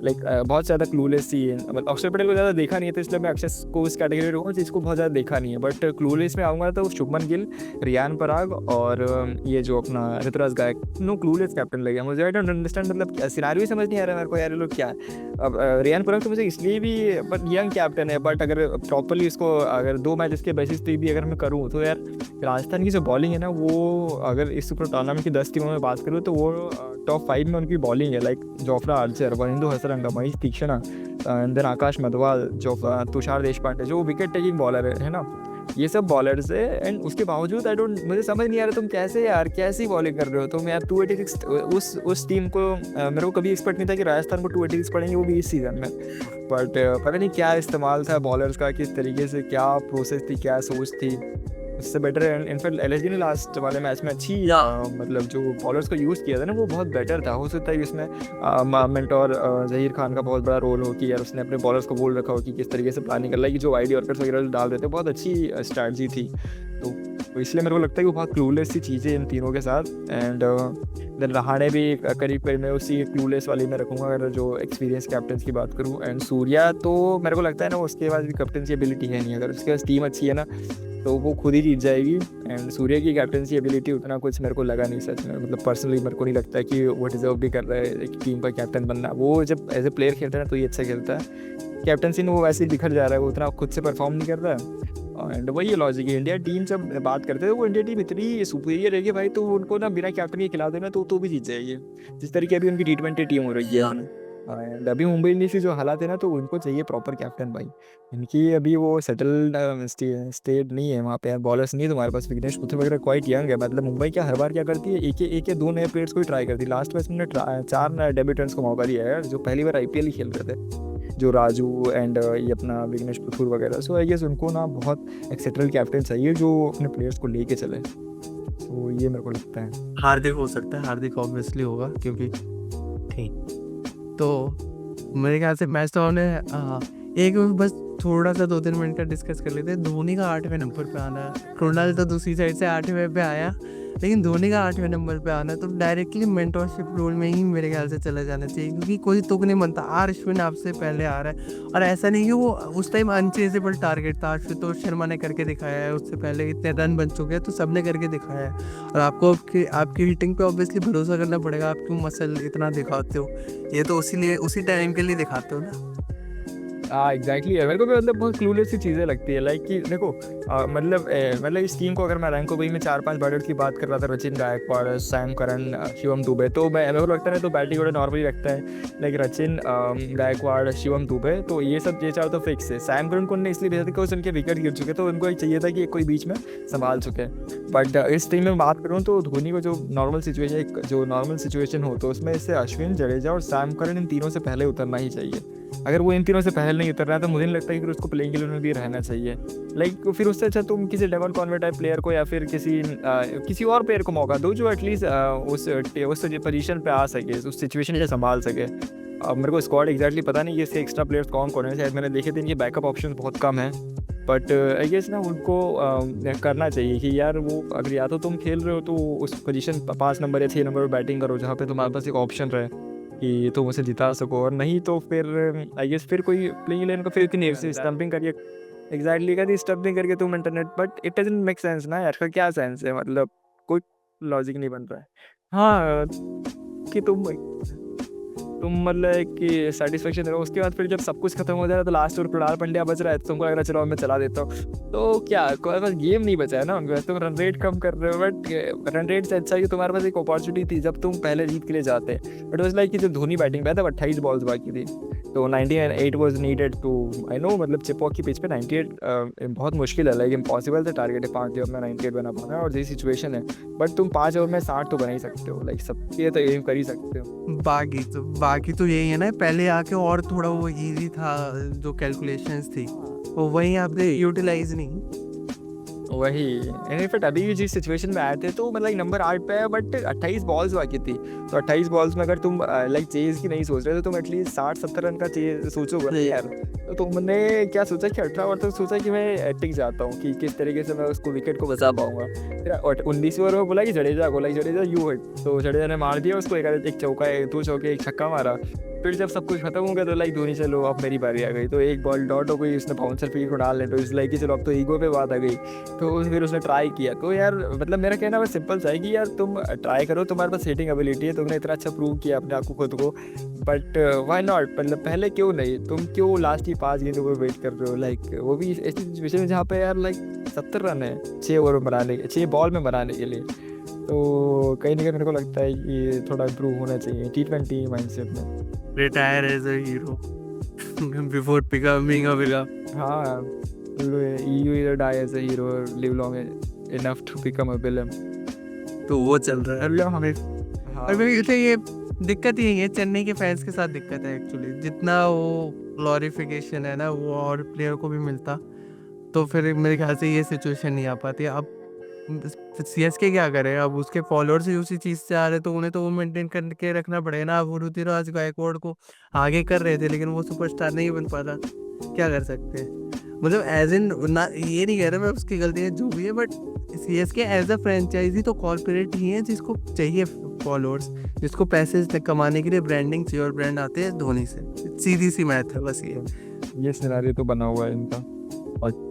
लाइक बहुत ज़्यादा क्लूलेस ही है, मतलब अक्षर पटेल को ज़्यादा देखा नहीं है तो इसलिए मैं अक्षर को इस कैटेगरी में रखूँगा जिसको बहुत ज़्यादा देखा नहीं है बट क्लूलेस में आऊँगा तो शुभमन गिल, रियान पराग और ये जो अपना ऋतुराज गायक, नो क्लूलेस कैप्टन लगे मुझे। आई डोंट अंडरस्टैंड, मतलब सिनारियो ही समझ नहीं आ रहा है मेरे को यार ये लोग क्या है। अब रियान पराग तो मुझे इसलिए भी बट यंग कैप्टन है बट अगर प्रॉपरली इसको अगर 2 मैचेस के बेसिस पे भी अगर मैं करूँ तो यार राजस्थान की जो बॉलिंग है ना वो अगर इस पूरे टूर्नामेंट की 10 टीमों में बात करूँ तो वो टॉप 5 में उनकी बॉलिंग है। Like Jofra Archer, Wanindu Hasaranga, Maheesh Theekshana and then Akash Madhwal, Tushar Deshpande जो विकेट टेकिंग बॉलर है ना, ये सब बॉलर्स है। एंड उसके बावजूद आई डोंट, मुझे समझ नहीं आ रहा तुम कैसे यार कैसी बॉलिंग कर रहे हो तुम यार। 286 उस टीम को मेरे को कभी एक्सपेक्ट नहीं था कि राजस्थान को 286 पड़ेंगे वो भी इस सीज़न में। बट पता नहीं क्या इस्तेमाल था बॉलर्स का, किस तरीके से क्या प्रोसेस थी, क्या सोच थी, उससे बेटर इनफैक्ट एलएसजी ने लास्ट वाले मैच में अच्छी मतलब जो बॉलर्स को यूज़ किया था ना वो बहुत बेटर था। हो सकता है इसमें मेंटोर जहीर खान का बहुत बड़ा रोल हो कि यार उसने अपने बॉलर्स को बोल रखा हो कि किस तरीके से प्लानिंग कर रहा है कि जो वाइड यॉर्कर्स वगैरह डाल देते बहुत अच्छी स्ट्रैटजी थी। तो इसलिए मेरे को लगता है कि वो बहुत क्लूलेस सी चीज़ें इन तीनों के साथ। एंड देन रहाणे भी करीब करीब मैं उसी क्लूलेस वाली में रखूँगा अगर जो एक्सपीरियंस कैप्टन की बात करूँ। एंड सूर्या तो मेरे को लगता है ना उसके पास भी कैप्टनसी एबिलिटी है नहीं, अगर उसके पास टीम अच्छी है ना तो वो खुद ही जीत जाएगी। एंड सूर्या की कैप्टनसी एबिलिटी उतना कुछ मेरे को लगा नहीं सच में, मतलब पर्सनली मेरे को नहीं लगता है कि वो डिजर्व भी कर रहा है एक टीम का कैप्टन बनना। वो जब एज ए प्लेयर खेलता है ना तो ये अच्छा खेलता है, कैप्टनसी में वो वैसे ही बिखर जा रहा है, वो उतना खुद से परफॉर्म नहीं कर रहा है। एंड वही लॉजिक है, इंडिया टीम जब बात करते हैं वो इंडिया टीम इतनी सुपीरियर है कि भाई तो उनको ना बिना कैप्टन के खिला देना तो भी जीत जाएगी, जिस तरीके अभी उनकी T20 टीम हो रही है। एंड अभी मुंबई इंडियंस की जो हालात है ना तो उनको चाहिए प्रॉपर कैप्टन भाई। इनकी अभी वो सेटल्ड स्टेट नहीं है वहाँ पे यार, बॉलर्स नहीं है तुम्हारे पास। विघ्नेश पुथुर वगैरह क्वाइट यंग है, मतलब मुंबई क्या हर बार क्या करती है एक या दो नए प्लेयर्स को ही ट्राई करती है। लास्ट मैच में 4 नए डेब्यूटेंट्स को मौका दिया है यार जो पहली बार IPL ही खेल रहे थे, जो राजू एंड ये अपना विघ्नेश पुथुर वगैरह। सो आई गेस उनको ना बहुत एक सेटल कैप्टन चाहिए जो अपने प्लेयर्स को लेके चले। तो ये मेरे को लगता है हार्दिक हो सकता है, हार्दिक ऑब्वियसली होगा क्योंकि ठीक। तो मेरे ख्याल से मैच तो हमने एक बस थोड़ा सा 2-3 मिनट का डिस्कस कर लेते हैं। धोनी का 8वें नंबर पे आना है, कृणाल तो दूसरी साइड से 8वें पे आया, लेकिन धोनी का 8वें नंबर पे आना है तो डायरेक्टली मेंटरशिप रोल में ही मेरे ख्याल से चला जाना चाहिए क्योंकि कोई तुक नहीं बनता। अश्विन आपसे पहले आ रहा है और ऐसा नहीं कि वो उस टाइम अनचेजेबल टारगेट था, आशुतोष शर्मा ने करके दिखाया है, उससे पहले इतने रन बन चुके हैं तो सबने करके दिखाया है। और आपको आपकी हिटिंग पे ऑब्वियसली भरोसा करना पड़ेगा, आप क्यों मसल इतना दिखाते हो, ये तो उसी टाइम के लिए दिखाते हो ना। हाँ एग्जैक्टली है, मेरे को भी मतलब बहुत क्लूलेस सी चीज़ें लगती है। लाइक कि देखो मतलब इस टीम को अगर मैं रैंक को भाई मैं 4-5 बैटर्स की बात कर रहा था, रचिन गायकवाड़, सैम करन, शिवम दुबे, तो मैं मेरे को लगता है तो बैटिंग ऑर्डर नॉर्मली रखता है लाइक रचिन, गायकवाड़, शिवम दुबे, तो ये सब ये 4 तो फिक्स है। सैम करन को उन्होंने इसलिए भेजा था कि उनके विकेट गिर चुके तो उनको चाहिए था कि कोई बीच में संभाल चुके। बट इस टीम में बात करूँ तो धोनी को जो नॉर्मल सिचुएशन हो तो उसमें इससे अश्विन, जडेजा और सैम करन इन तीनों से पहले उतरना ही चाहिए। अगर वो इन तीनों से पहले नहीं उतर रहा है तो मुझे नहीं लगता कि फिर उसको प्लेइंग 11 में भी रहना चाहिए। लाइक फिर उससे अच्छा तुम किसी डेवन कॉन्वे टाइप प्लेयर को या फिर किसी और प्लेयर को मौका दो जो एटलीस्ट उस पोजीशन पे आ सके, उस सिचुएशन को संभाल सके। अब मेरे को स्क्वाड एग्जैक्टली पता नहीं कि इसके एक्स्ट्रा प्लेयर्स कौन है, शायद मैंने देखे थे इनके बैकअप ऑप्शन बहुत कम है। बट आई गेस ना उनको करना चाहिए कि यार वो अगर या तो तुम खेल रहे हो तो उस पोजीशन 5 नंबर या 6 नंबर पर बैटिंग करो जहाँ पे तुम्हारे पास एक ऑप्शन रहे कि तुम उसे जिता सको, और नहीं तो फिर आई गेस फिर कोई प्लेइंग 11 को फिर नहीं स्टंपिंग करिए एग्जैक्टली कहती स्टंपिंग करके तुम internet, but it doesn't make sense ना यार, का क्या सेंस है। मतलब कोई लॉजिक नहीं बन रहा है। हाँ, कि तुम मतलब कि सैटिस्फैक्शन रहो, उसके बाद फिर जब सब कुछ खत्म हो जाए तो लास्ट और कृणाल पंड्या बच रहा है, तो तुमको लग रहा है चलो मैं चला देता हूँ। तो क्या कोई बस गेम नहीं बचा है ना उनके पास, तुम रन रेट कम कर रहे हो, बट रन रेट से अच्छा है कि तुम्हारे पास एक अपॉर्चुनिटी थी जब तुम पहले जीत के लिए जाते। बट वॉज लाइक कि जब धोनी बैटिंग पे था 28 बॉल्स बाकी थी, तो 98 was needed to, I know मतलब चेपॉक की पिच पे 98 बहुत मुश्किल है, लाइक इम्पॉसिबल था टारगेट है 5 ओवर में 98 बना पाना, और यही सिचुएशन है। बट तुम 5 ओवर में 60 तो बना ही सकते हो, लाइक सबके लिए तो एम कर ही सकते हो। बाकी तो यही है ना, पहले आके और थोड़ा वो इजी था, जो कैलकुलेशंस थी वो वही आपने यूटिलाइज नहीं। वही इनफैक्ट अभी भी जिस सिचुएशन में आए थे तो मतलब नंबर 8 पे है, बट 28 बॉल्स बाकी थी, तो 28 बॉल्स में अगर तुम लाइक चेज की नहीं सोच रहे तो तुम एटलीस्ट 60-70 रन का चेज सोचोगे ना यार। तो तुमने क्या सोचा कि 18 ओवर तक सोचा कि मैं टिक जाता हूँ, कि किस तरीके से मैं उसको विकेट को बचा पाऊंगा। फिर 19 ओवर में बोला कि जडेजा यू हिट, तो जडेजा ने मार दिया उसको, एक चौका, 2 चौके, एक छक्का मारा। फिर जब सब कुछ खत्म हो गया तो लाइक धोनी चलो अब मेरी बारी आ गई, तो एक बॉल डॉट हो गई, उसने बाउंसर फील्ड को डाल ले, तो इस लाइक कि चलो अब तो ईगो पे बात आ गई। तो फिर उसने ट्राई किया, तो यार मतलब मेरा कहना बस सिंपल सा है कि यार तुम ट्राई करो, तुम्हारे पास हिटिंग एबिलिटी है, तुमने इतना अच्छा प्रूव किया अपने आप को खुद को, बट व्हाई नॉट, मतलब पहले क्यों नहीं, तुम क्यों लास्ट की 5 गेंदों पर वेट कर रहे हो, लाइक वो भी ऐसी सिचुएशन में जहाँ पे यार लाइक 70 रन है 6 ओवर में बनाने, 6 बॉल में बनाने के लिए। तो कहीं ना कहीं मेरे को लगता है कि थोड़ा इम्प्रूव होना चाहिए T20 माइंडसेट में। Retire as a hero before becoming a villain. हाँ, you either die as a hero or live long enough to become a villain। तो वो चल रहा है मतलब हमें और हाँ मेरे ख्याल से ये दिक्कत यही है, चेन्नई के फैंस के साथ दिक्कत है एक्चुअली, जितना वो ग्लोरिफिकेशन है ना वो और प्लेयर को भी मिलता, तो फिर मेरे ख्याल से ये सिचुएशन नहीं आ पाती। अब सीएसके क्या करे, अब उसके फॉलोअर्स ही उसी चीज़ से आ रहे, तो उन्हें तो वो मेंटेन करके रखना पड़ेगा ना। अब ऋतुराज गायकवाड़ को आगे कर रहे थे, लेकिन वो सुपरस्टार नहीं बन पाता, क्या कर सकते हैं। मतलब एज इन ना, ये नहीं कह रहा मैं उसकी गलतियाँ जो भी है, but CSK as a franchise तो कॉर्पोरेट ही है, जिसको चाहिए फॉलोअर्स, जिसको पैसे कमाने के लिए ब्रांडिंग चाहिए, और ब्रांड आते हैं धोनी से। सीधी सी मैथ है बस ये सिनारियो तो बना हुआ है इनका। और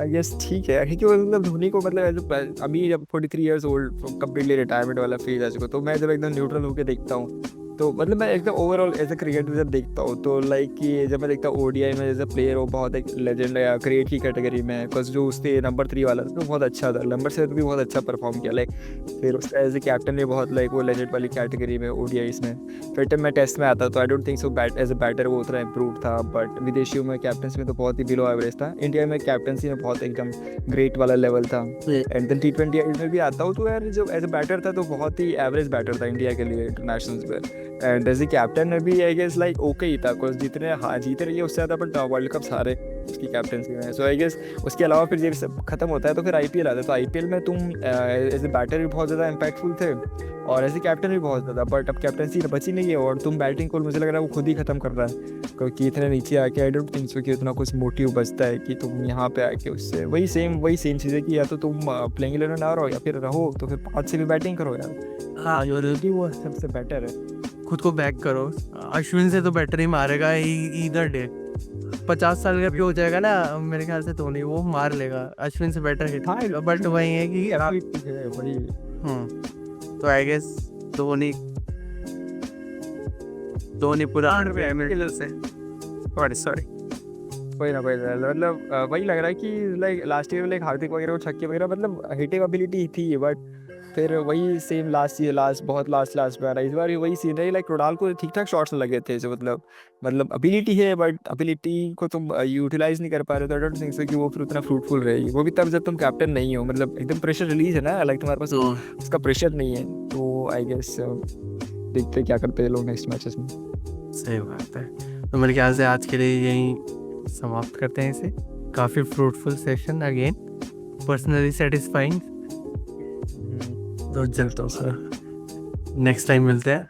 आई गेस ठीक है, क्योंकि मतलब धोनी को मतलब अभी जब 43 इयर्स ओल्ड कम्प्लीटली रिटायरमेंट वाला फेज आ चुका, तो मैं जब एकदम न्यूट्रल होकर देखता हूँ, तो मतलब मैं एकदम ओवरऑल एज अ क्रिकेटर जब देखता हूँ, तो लाइक कि जब मैं देखता हूँ ओडीआई में एज अ प्लेयर वो बहुत एक लेजेंड या क्रिएट की कैटेगरी में, बिकॉज जो उसके नंबर 3 वाला था तो बहुत अच्छा था, नंबर 7 भी बहुत अच्छा परफॉर्म किया, लाइक फिर उसका एज ए कैप्टन भी बहुत लाइक वो लेजेंड वाली कैटेगरी में ओडीआईस में। फिर जब मैं टेस्ट में आता तो I don't think so as a batter वो उतना इम्प्रूव था, बट विदेशियों में कैप्टनसी में तो बहुत ही बिलो एवरेज था। इंडिया में कैप्टनसी में बहुत एकदम ग्रेट वाला लेवल था। एंड देन T20 में भी आता हूँ तो यार जो एज अ बैटर था तो बहुत ही एवरेज बैटर था इंडिया के लिए इंटरनेशनल में। एंड एज ए कैप्टन में भी आई गेस लाइक ओके ही था, बिकॉज जितने जीते रहिए उससे ज़्यादा बट वर्ल्ड कप सारे उसकी कैप्टनसी में। सो आई गेस उसके अलावा फिर जब सब खत्म होता है तो फिर आईपीएल आता है, तो आईपीएल में तुम एज ए बैटर भी बहुत ज़्यादा इम्पैक्टफुल थे और एज ए कैप्टन भी बहुत ज़्यादा, बट अब कैप्टनसी बची नहीं है और तुम बैटिंग को मुझे लग रहा है वो खुद ही खत्म कर रहा है, क्योंकि इतने नीचे आके आई डोंट थिंक सो कि उतना कुछ मोटिव बचता है कि तुम यहाँ पे आके उससे वही सेम चीज़ें कि या तो तुम प्लेइंग 11 ना रहो या फिर रहो तो फिर 5 से भी बैटिंग करो यार। हाँ, वो सबसे बेटर है। खुद को बैक करो। अश्विन से तो बेटर ही मारेगा इधर डे। 50 साल का भी हो जाएगा ना मेरे ख्याल से, धोनी वो मार लेगा अश्विन से बेटर हिट। हाँ, बट वही है कि बड़ी तो आई गेस धोनी पुराण से सॉरी कोई ना मतलब वही लग रहा है कि लाइक लास्ट ईयर लाइक हार्दिक वगैरह को छक्के वगैरह मतलब हिटिंग एबिलिटी थी, बट फिर वही सेम लास्ट में आ रहा है। इस बार वही सीन है, लाइक रोडाल को ठीक ठाक शॉट्स लगे थे जो मतलब एबिलिटी है, बट एबिलिटी को तुम यूटिलाइज नहीं कर पा रहे, तो आई डोंट थिंक सो कि वो फिर उतना फ्रूटफुल रहेगी। वो भी तब जब तुम कैप्टन नहीं हो, मतलब एकदम प्रेशर रिलीज है ना, लाइक तुम्हारे पास उसका प्रेशर नहीं है, तो आई गेस देखते क्या करते हैं लोग नेक्स्ट मैचेस में। सही बात है। तो मेरे ख्याल से आज के लिए यही समाप्त करते हैं इसे। काफ़ी fruitful session again, personally satisfying. तो चलता हूँ सर, नेक्स्ट टाइम मिलते हैं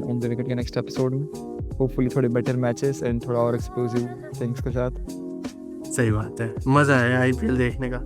ऑन द विकेट के नेक्स्ट एपिसोड में, होपफुली थोड़े बेटर मैचेस एंड थोड़ा और एक्सप्लोसिव थिंग्स के साथ। सही बात है, मज़ा आया आईपीएल देखने का।